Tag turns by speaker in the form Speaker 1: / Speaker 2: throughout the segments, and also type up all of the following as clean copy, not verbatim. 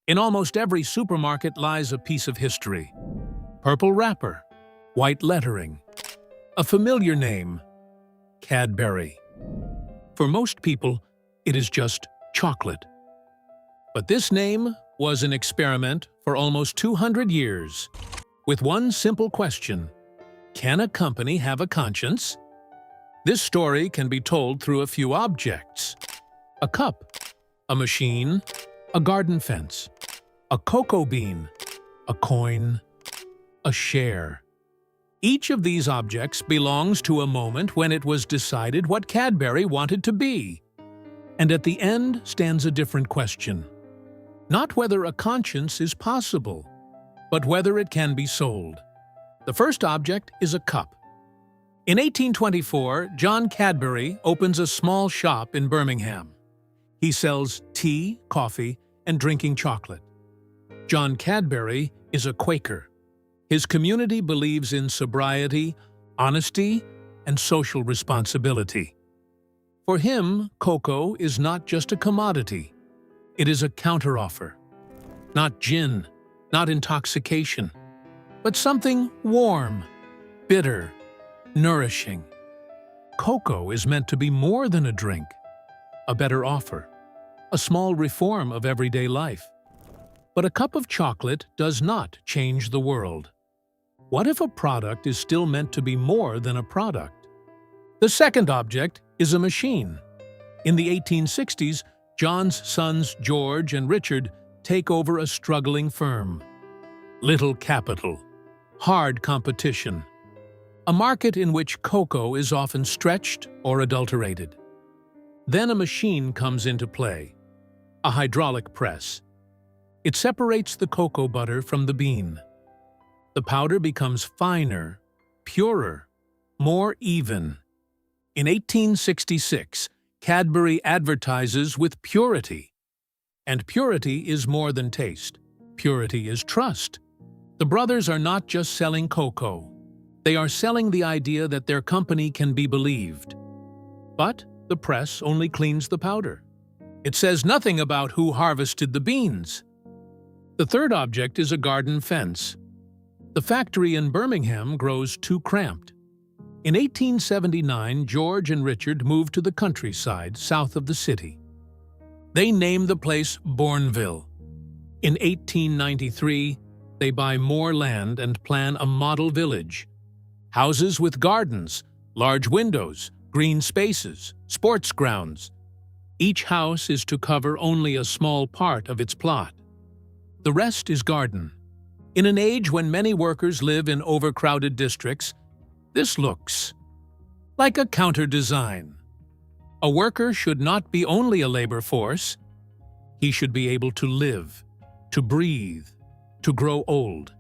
Speaker 1: In almost every supermarket lies a piece of history. Purple wrapper, white lettering, a familiar name, Cadbury. For most people, it is just chocolate. But this name was an experiment for almost 200 years, with one simple question: can a company have a conscience? This story can be told through a few objects: a cup, a machine, a garden fence, a cocoa bean, a coin, a share. Each of these objects belongs to a moment when it was decided what Cadbury wanted to be. And at the end stands a different question. Not whether a conscience is possible, but whether it can be sold. The first object is a cup. In 1824, John Cadbury opens a small shop in Birmingham. He sells tea, coffee, and drinking chocolate. John Cadbury is a Quaker. His community believes in sobriety, honesty, and social responsibility. For him, cocoa is not just a commodity. It is a counteroffer. Not gin, not intoxication, but something warm, bitter, nourishing. Cocoa is meant to be more than a drink, a better offer, a small reform of everyday life. But a cup of chocolate does not change the world. What if a product is still meant to be more than a product? The second object is a machine. In the 1860s, John's sons George and Richard take over a struggling firm. Little capital, hard competition, a market in which cocoa is often stretched or adulterated. Then a machine comes into play, a hydraulic press. It separates the cocoa butter from the bean. The powder becomes finer, purer, more even. In 1866, Cadbury advertises with purity. And purity is more than taste. Purity is trust. The brothers are not just selling cocoa. They are selling the idea that their company can be believed. But the press only cleans the powder. It says nothing about who harvested the beans. The third object is a garden fence. The factory in Birmingham grows too cramped. In 1879, George and Richard moved to the countryside south of the city. They name the place Bourneville. In 1893, they buy more land and plan a model village. Houses with gardens, large windows, green spaces, sports grounds. Each house is to cover only a small part of its plot. The rest is garden. In an age when many workers live in overcrowded districts, this looks like a counter-design. A worker should not be only a labor force. He should be able to live, to breathe, to grow old.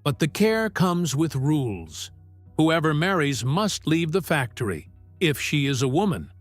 Speaker 1: But the care comes with rules. Whoever marries must leave the factory, if she is a woman.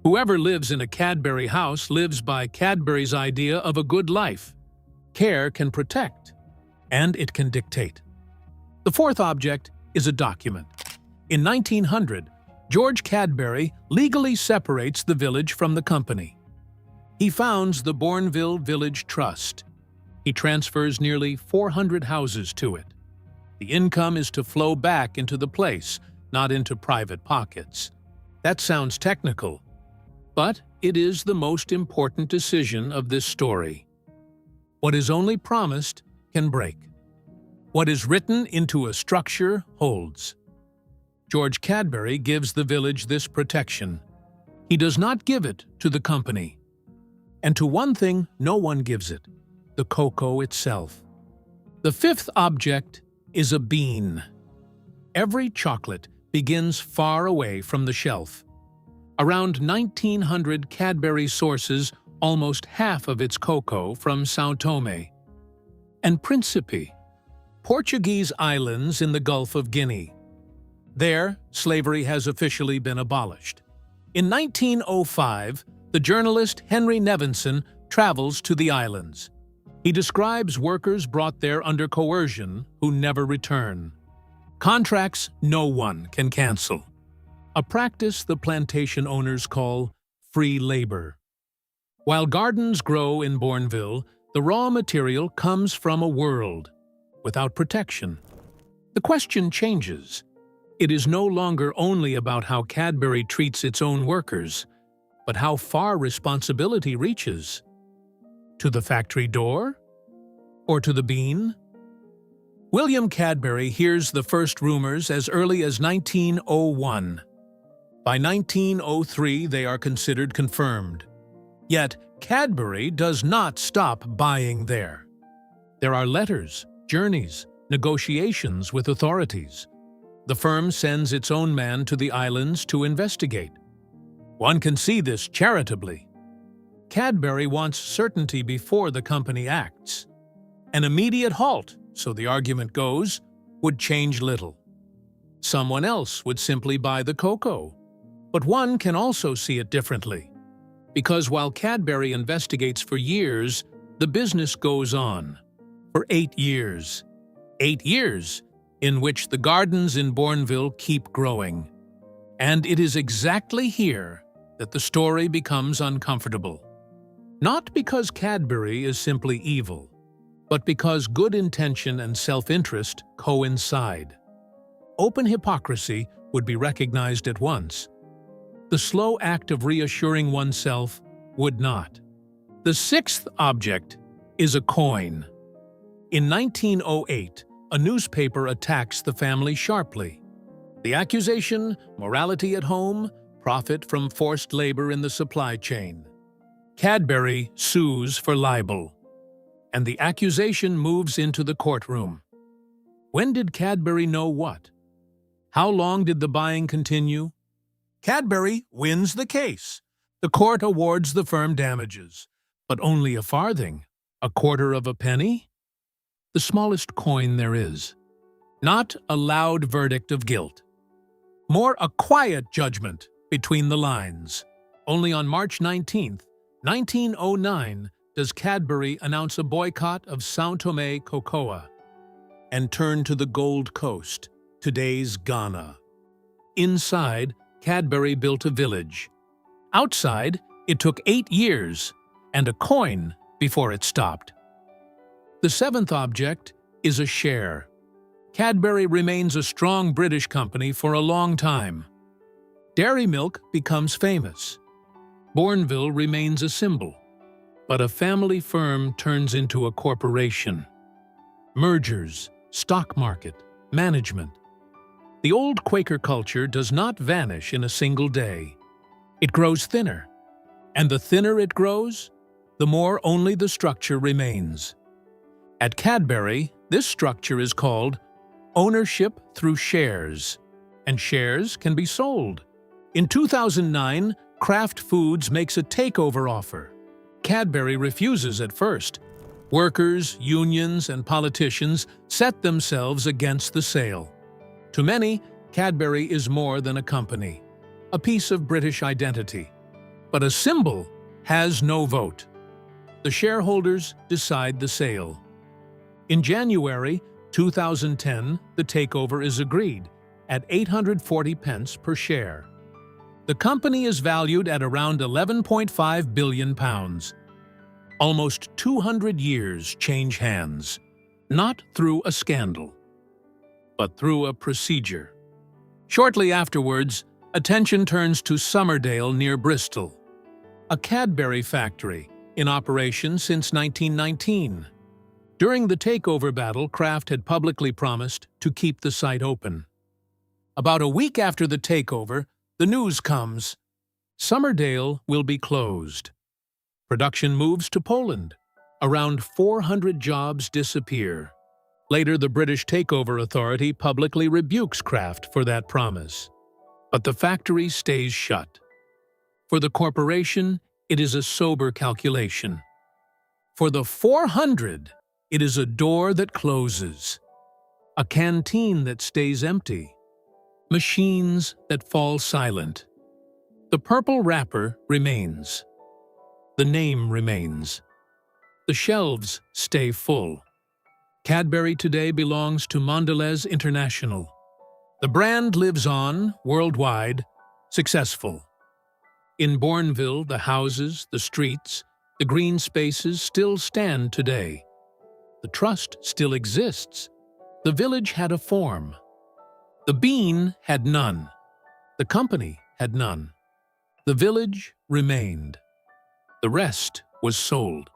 Speaker 1: Whoever lives in a Cadbury house lives by Cadbury's idea of a good life. Care can protect, and it can dictate. The fourth object is a document. In 1900, George Cadbury legally separates the village from the company. He founds the Bourneville Village Trust. He transfers nearly 400 houses to it. The income is to flow back into the place, not into private pockets. That sounds technical, but it is the most important decision of this story. What is only promised can break. What is written into a structure holds. George Cadbury gives the village this protection. He does not give it to the company. And to one thing no one gives it: the cocoa itself. The fifth object is a bean. Every chocolate begins far away from the shelf. Around 1900, Cadbury sources almost half of its cocoa from São Tomé and Príncipe, Portuguese islands in the Gulf of Guinea. There, slavery has officially been abolished. In 1905, the journalist Henry Nevinson travels to the islands. He describes workers brought there under coercion who never return. Contracts no one can cancel. A practice the plantation owners call free labor. While gardens grow in Bourneville, The raw material comes from a world without protection. The question changes. It is no longer only about how Cadbury treats its own workers, but how far responsibility reaches. To the factory door? Or to the bean? William Cadbury hears the first rumors as early as 1901. By 1903, they are considered confirmed. Yet, Cadbury does not stop buying there. There are letters, journeys, negotiations with authorities. The firm sends its own man to the islands to investigate. One can see this charitably. Cadbury wants certainty before the company acts. An immediate halt, so the argument goes, would change little. Someone else would simply buy the cocoa. But one can also see it differently. Because while Cadbury investigates for years, the business goes on. For 8 years. 8 years in which the gardens in Bourneville keep growing. And it is exactly here that the story becomes uncomfortable. Not because Cadbury is simply evil, but because good intention and self-interest coincide. Open hypocrisy would be recognized at once. The slow act of reassuring oneself would not. The sixth object is a coin. In 1908, a newspaper attacks the family sharply. The accusation, morality at home, profit from forced labor in the supply chain. Cadbury sues for libel, and the accusation moves into the courtroom. When did Cadbury know what? How long did the buying continue? Cadbury wins the case. The court awards the firm damages, but only a farthing, a quarter of a penny? The smallest coin there is. Not a loud verdict of guilt. More a quiet judgment between the lines. Only on March 19, 1909, does Cadbury announce a boycott of São Tomé cocoa and turn to the Gold Coast, today's Ghana. Inside, Cadbury built a village. Outside, it took 8 years and a coin before it stopped. The seventh object is a share. Cadbury remains a strong British company for a long time. Dairy milk becomes famous. Bourneville remains a symbol. But a family firm turns into a corporation. Mergers, stock market, management. The old Quaker culture does not vanish in a single day. It grows thinner. And the thinner it grows, the more only the structure remains. At Cadbury, this structure is called ownership through shares, and shares can be sold. In 2009, Kraft Foods makes a takeover offer. Cadbury refuses at first. Workers, unions, and politicians set themselves against the sale. To many, Cadbury is more than a company, a piece of British identity. But a symbol has no vote. The shareholders decide the sale. In January 2010, the takeover is agreed at 840 pence per share. The company is valued at around £11.5 billion. Almost 200 years change hands, not through a scandal, but through a procedure. Shortly afterwards, attention turns to Somerdale near Bristol, a Cadbury factory in operation since 1919. During the takeover battle, Kraft had publicly promised to keep the site open. About a week after the takeover, the news comes: Somerdale will be closed. Production moves to Poland. Around 400 jobs disappear. Later, the British Takeover Authority publicly rebukes Kraft for that promise. But the factory stays shut. For the corporation, it is a sober calculation. For the 400, it is a door that closes, a canteen that stays empty, machines that fall silent. The purple wrapper remains. The name remains. The shelves stay full. Cadbury today belongs to Mondelez International. The brand lives on, worldwide, successful. In Bourneville, the houses, the streets, The green spaces still stand today. The trust still exists. The village had a form. The bean had none. The company had none. The village remained. The rest was sold.